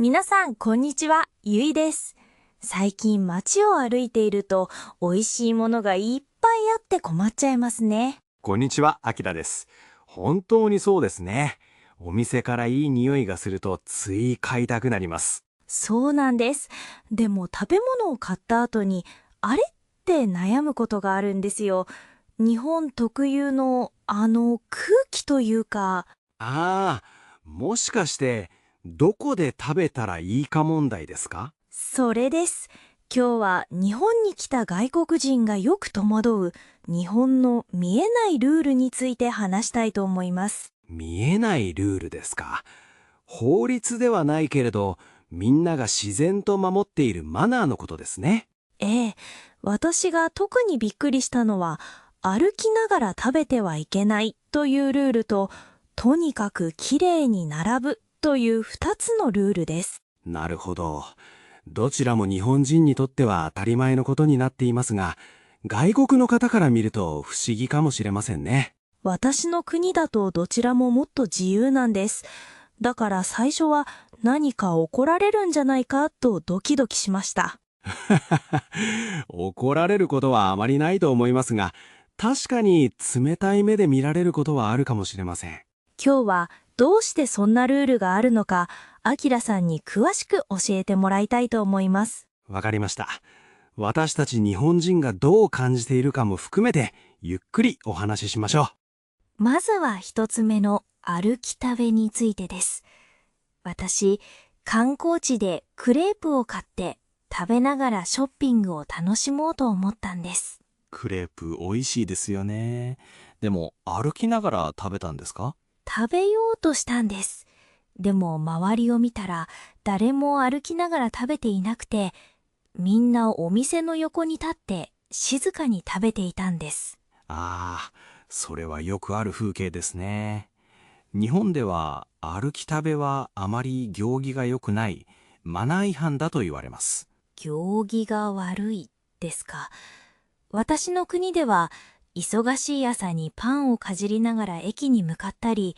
皆さん、こんにちは。ゆいです。最近街を歩いていると、美味しいものがいっぱいあって困っちゃいますね。こんにちは、あきらです。本当にそうですね。お店からいい匂いがするとつい買いたくなります。そうなんです。でも食べ物を買った後に、あれって悩むことがあるんですよ。日本特有の空気というか、もしかして、どこで食べたらいいか問題ですか？それです。今日は日本に来た外国人がよく戸惑う日本の見えないルールについて話したいと思います。見えないルールですか。法律ではないけれど、みんなが自然と守っているマナーのことですね。ええ、私が特にびっくりしたのは、歩きながら食べてはいけないというルールと、とにかくきれいに並ぶという2つのルールです。なるほど。どちらも日本人にとっては当たり前のことになっていますが、外国の方から見ると不思議かもしれませんね。私の国だとどちらももっと自由なんです。だから最初は何か怒られるんじゃないかとドキドキしました。怒られることはあまりないと思いますが、確かに冷たい目で見られることはあるかもしれません。今日はどうしてそんなルールがあるのか、あきらさんに詳しく教えてもらいたいと思います。わかりました。私たち日本人がどう感じているかも含めて、ゆっくりお話ししましょまずは一つ目の歩き食べについてです。私、観光地でクレープを買って食べながらショッピングを楽しもうと思ったんです。う。クレープ美味しいですよね。でも歩きながら食べたんですか？食べようとしたんです。でも周りを見たら誰も歩きながら食べていなくて、みんなお店の横に立って静かに食べていたんです。それはよくある風景ですね。日本では歩き食べはあまり行儀が良くない、マナー違反だと言われます。行儀が悪いですか。私の国では忙しい朝にパンをかじりながら駅に向かったり、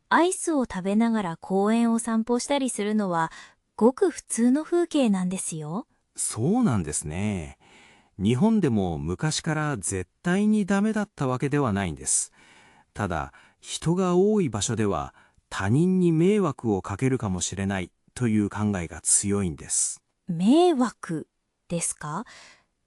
アイスを食べながら公園を散歩したりするのはごく普通の風景なんですよ。そうなんですね。日本でも昔から絶対にダメだったわけではないんです。ただ、人が多い場所では他人に迷惑をかけるかもしれないという考えが強いんです。迷惑ですか？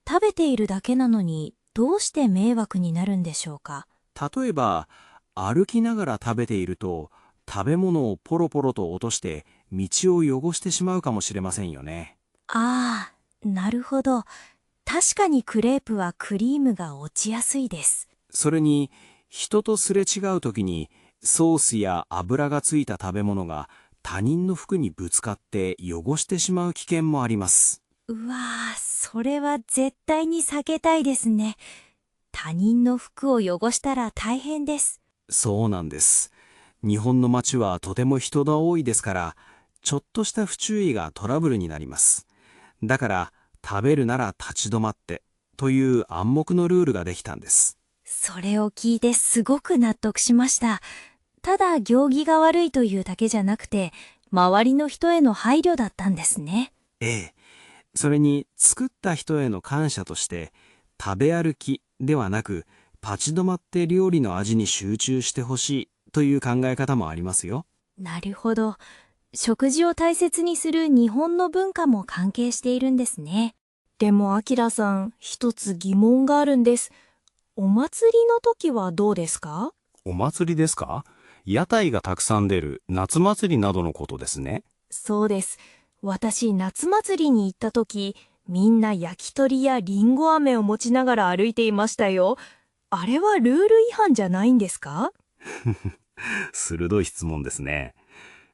食べているだけなのにどうして迷惑になるんでしょうか？例えば、歩きながら食べていると、食べ物をポロポロと落として道を汚してしまうかもしれませんよね。ああ、なるほど。確かにクレープはクリームが落ちやすいです。それに、人とすれ違う時にソースや油がついた食べ物が他人の服にぶつかって汚してしまう危険もあります。うわあ、それは絶対に避けたいですね。他人の服を汚したら大変です。そうなんです。日本の街はとても人が多いですから、ちょっとした不注意がトラブルになります。だから、食べるなら立ち止まってという暗黙のルールができたんです。それを聞いてすごく納得しました。ただ行儀が悪いというだけじゃなくて、周りの人への配慮だったんですね。ええ。それに作った人への感謝として、食べ歩きではなく、立ち止まって料理の味に集中してほしいという考え方もありますよ。なるほど。食事を大切にする日本の文化も関係しているんですね。でも、あきらさん、一つ疑問があるんです。お祭りの時はどうですか？お祭りですか？屋台がたくさん出る夏祭りなどのことですね。そうです。私、夏祭りに行った時、みんな焼き鳥やりんご飴を持ちながら歩いていましたよ。あれはルール違反じゃないんですか？鋭い質問ですね。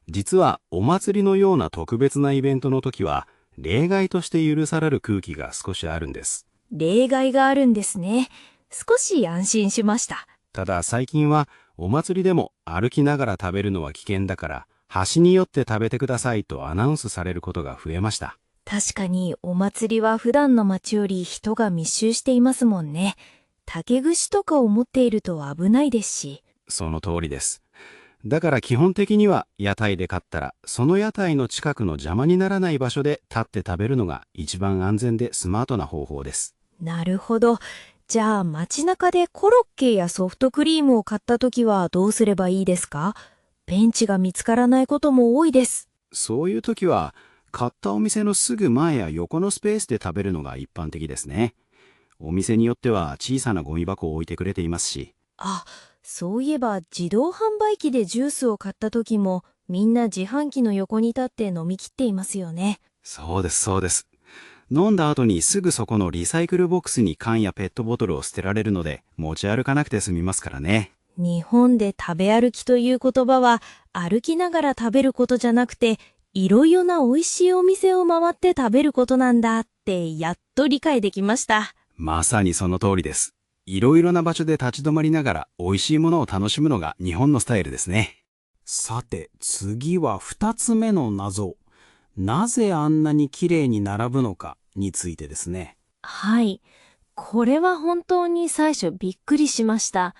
実はお祭りのような特別なイベントの時は、例外として許される空気が少しあるんです。例外があるんですね。少し安心しました。ただ最近はお祭りでも歩きながら食べるのは危険だから端に寄って食べてくださいとアナウンスされることが増えました。確かにお祭りは普段の街より人が密集していますもんね。竹串とかを持っていると危ないですし。その通りです。だから基本的には屋台で買ったら、その屋台の近くの邪魔にならない場所で立って食べるのが一番安全でスマートな方法です。なるほど。じゃあ街中でコロッケやソフトクリームを買ったときはどうすればいいですか？ベンチが見つからないことも多いです。そういう時は、買ったお店のすぐ前や横のスペースで食べるのが一般的ですね。お店によっては小さなゴミ箱を置いてくれていますし。あ、そういえば自動販売機でジュースを買った時もみんな自販機の横に立って飲み切っていますよね。そうです、そうです。飲んだ後にすぐそこのリサイクルボックスに缶やペットボトルを捨てられるので、持ち歩かなくて済みますからね。日本で食べ歩きという言葉は歩きながら食べることじゃなくて、いろいろな美味しいお店を回って食べることなんだってやっと理解できました。まさにその通りです。いろいろな場所で立ち止まりながら美味しいものを楽しむのが日本のスタイルですね。さて、次は2つ目の謎。なぜあんなに綺麗に並ぶのかについてですね。はい。これは本当に最初びっくりしました。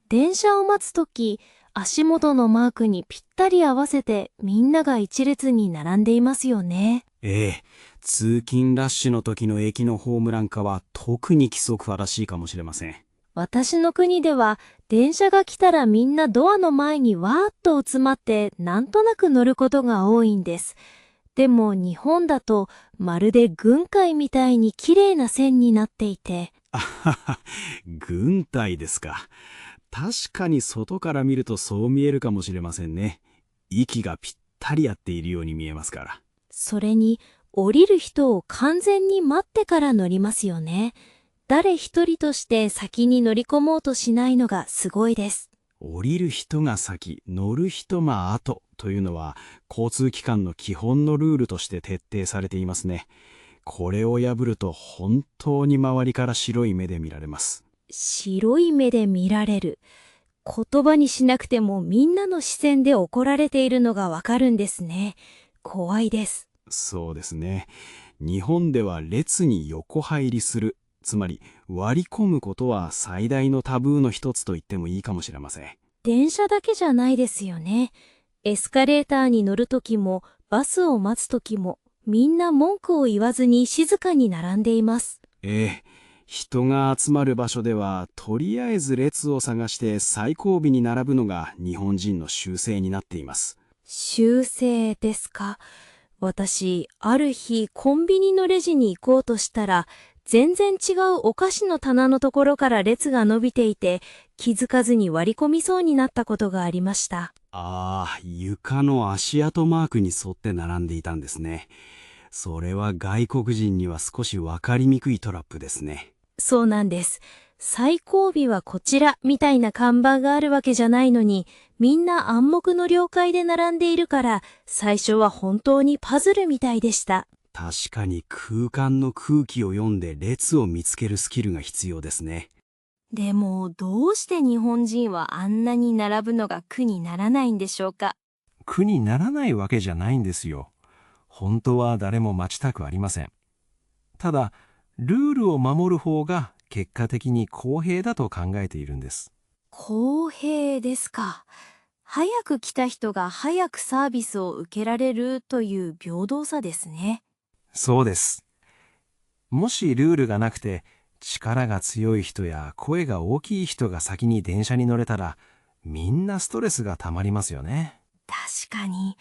電車を待つとき、足元のマークにぴったり合わせてみんなが一列に並んでいますよね。ええ、通勤ラッシュの時の駅のホームなんかは特に規則正しいかもしれません。私の国では電車が来たらみんなドアの前にわーっと集まってなんとなく乗ることが多いんです。でも日本だとまるで軍隊みたいに綺麗な線になっていて。あはは、軍隊ですか。確かに外から見るとそう見えるかもしれませんね。息がぴったり合っているように見えますから。それに降りる人を完全に待ってから乗りますよね。誰一人として先に乗り込もうとしないのがすごいです。降りる人が先、乗る人が後というのは交通機関の基本のルールとして徹底されていますね。これを破ると本当に周りから白い目で見られます。白い目で見られる。言葉にしなくてもみんなの視線で怒られているのがわかるんですね。怖いです。そうですね。日本では列に横入りする、つまり割り込むことは最大のタブーの一つと言ってもいいかもしれません。電車だけじゃないですよね。エスカレーターに乗るときもバスを待つときもみんな文句を言わずに静かに並んでいます。人が集まる場所ではとりあえず列を探して最後尾に並ぶのが日本人の習性になっています。習性ですか。私、ある日コンビニのレジに行こうとしたら全然違うお菓子の棚のところから列が伸びていて気づかずに割り込みそうになったことがありました。床の足跡マークに沿って並んでいたんですね。それは外国人には少しわかりにくいトラップですね。そうなんです。最後尾はこちらみたいな看板があるわけじゃないのに、みんな暗黙の了解で並んでいるから、最初は本当にパズルみたいでした。確かに空間の空気を読んで列を見つけるスキルが必要ですね。でも、どうして日本人はあんなに並ぶのが苦にならないんでしょうか。苦にならないわけじゃないんですよ。本当は誰も待ちたくありません。ただ、ルールを守る方が結果的に公平だと考えているんです。公平ですか。早く来た人が早くサービスを受けられるという平等さですね。そうです。もしルールがなくて、力が強い人や声が大きい人が先に電車に乗れたら、みんなストレスがたまりますよね。確かに。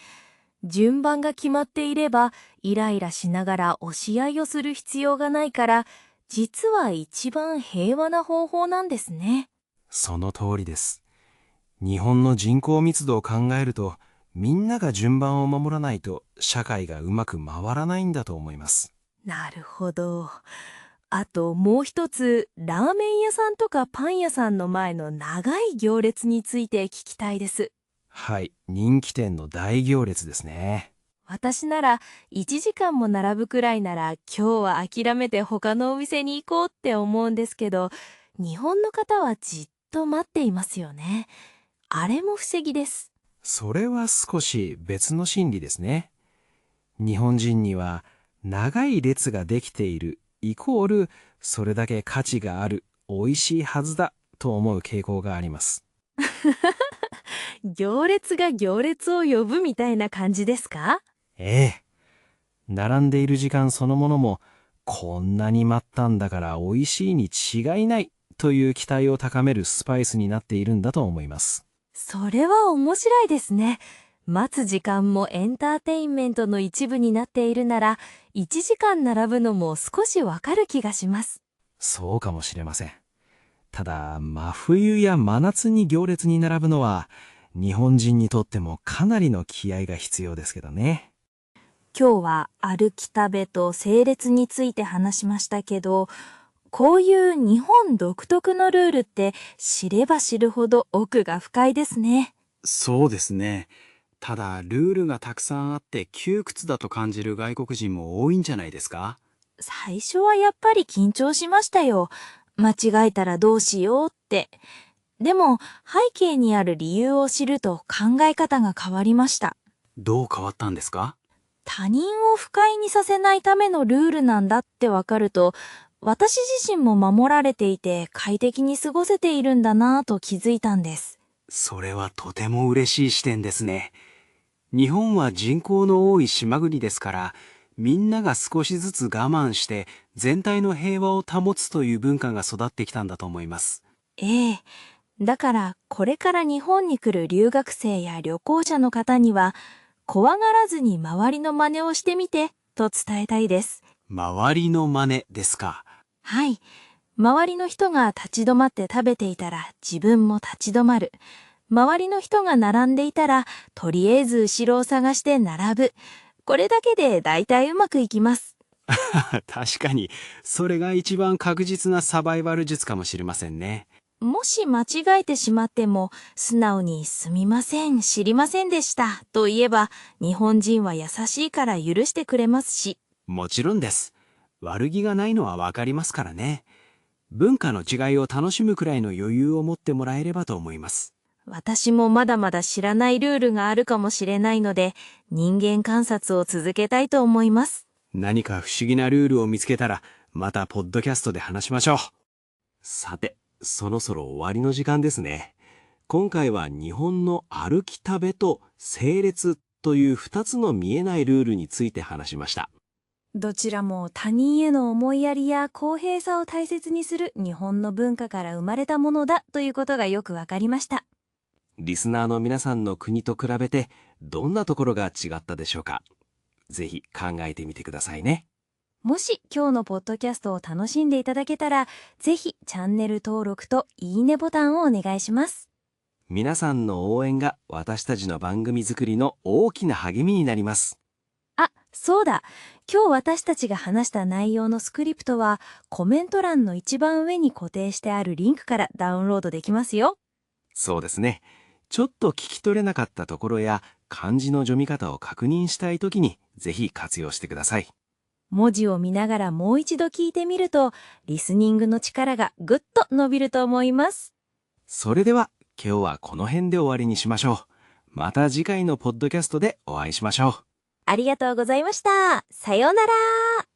順番が決まっていれば、イライラしながら押し合いをする必要がないから、実は一番平和な方法なんですね。その通りです。日本の人口密度を考えると、みんなが順番を守らないと社会がうまく回らないんだと思います。なるほど。あともう一つ、ラーメン屋さんとかパン屋さんの前の長い行列について聞きたいです。はい、人気店の大行列ですね。私なら1時間も並ぶくらいなら今日は諦めて他のお店に行こうって思うんですけど、日本の方はじっと待っていますよね。あれも不思議です。それは少し別の心理ですね。日本人には長い列ができているイコールそれだけ価値がある、美味しいはずだと思う傾向があります。行列が行列を呼ぶみたいな感じですか？ええ。並んでいる時間そのものも、こんなに待ったんだから美味しいに違いないという期待を高めるスパイスになっているんだと思います。それは面白いですね。待つ時間もエンターテインメントの一部になっているなら、1時間並ぶのも少しわかる気がします。そうかもしれません。ただ、真冬や真夏に行列に並ぶのは、日本人にとってもかなりの気合が必要ですけどね。今日は歩き食べと整列について話しましたけど、こういう日本独特のルールって知れば知るほど奥が深いですね。そうですね。ただ、ルールがたくさんあって窮屈だと感じる外国人も多いんじゃないですか？最初はやっぱり緊張しましたよ。間違えたらどうしようって。でも背景にある理由を知ると考え方が変わりました。どう変わったんですか？他人を不快にさせないためのルールなんだってわかると、私自身も守られていて快適に過ごせているんだなぁと気づいたんです。それはとても嬉しい視点ですね。日本は人口の多い島国ですから、みんなが少しずつ我慢して全体の平和を保つという文化が育ってきたんだと思います。ええ。だからこれから日本に来る留学生や旅行者の方には、怖がらずに周りの真似をしてみてと伝えたいです。周りの真似ですか。はい。周りの人が立ち止まって食べていたら自分も立ち止まる。周りの人が並んでいたらとりあえず後ろを探して並ぶ。これだけでだいたいうまくいきます。確かに、それが一番確実なサバイバル術かもしれませんね。もし間違えてしまっても素直にすみません、知りませんでしたと言えば日本人は優しいから許してくれますし。もちろんです。悪気がないのはわかりますからね。文化の違いを楽しむくらいの余裕を持ってもらえればと思います。私もまだまだ知らないルールがあるかもしれないので、人間観察を続けたいと思います。何か不思議なルールを見つけたら、またポッドキャストで話しましょう。さて、そろそろ終わりの時間ですね。今回は日本の歩き食べと整列という2つの見えないルールについて話しました。どちらも他人への思いやりや公平さを大切にする日本の文化から生まれたものだということがよくわかりました。リスナーの皆さんの国と比べてどんなところが違ったでしょうか。ぜひ考えてみてくださいね。もし今日のポッドキャストを楽しんでいただけたら、ぜひチャンネル登録といいねボタンをお願いします。皆さんの応援が私たちの番組作りの大きな励みになります。あ、そうだ。今日私たちが話した内容のスクリプトはコメント欄の一番上に固定してあるリンクからダウンロードできますよ。そうですね。ちょっと聞き取れなかったところや漢字の読み方を確認したいときにぜひ活用してください。文字を見ながらもう一度聞いてみると、リスニングの力がぐっと伸びると思います。それでは今日はこの辺で終わりにしましょう。また次回のポッドキャストでお会いしましょう。ありがとうございました。さようなら。